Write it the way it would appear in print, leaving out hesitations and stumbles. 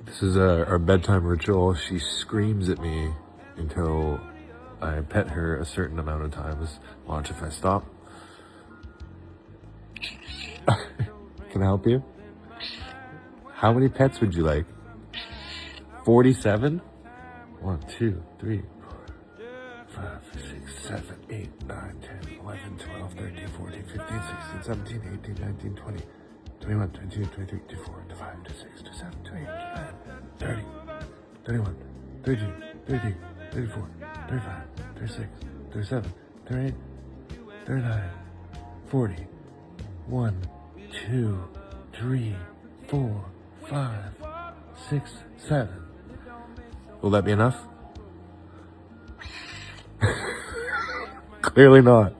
This is our bedtime ritual. She screams at me until I pet her a certain amount of times. Watch if I stop. Can I help you? How many pets would you like? 47? 1, 2, 3, 4, 5, 6, 7, 8, 9, 10, 11, 12, 13, 14, 15, 16, 17, 18, 19, 20, 21, 22, 23, 24, 25, 26, 27, 28, 29, 30, 31, 32, 33, 34, 35, 36, 37, 38, 39, 40, 1, 2, 3, 4, 5, 6, 7. Will that be enough? Clearly not.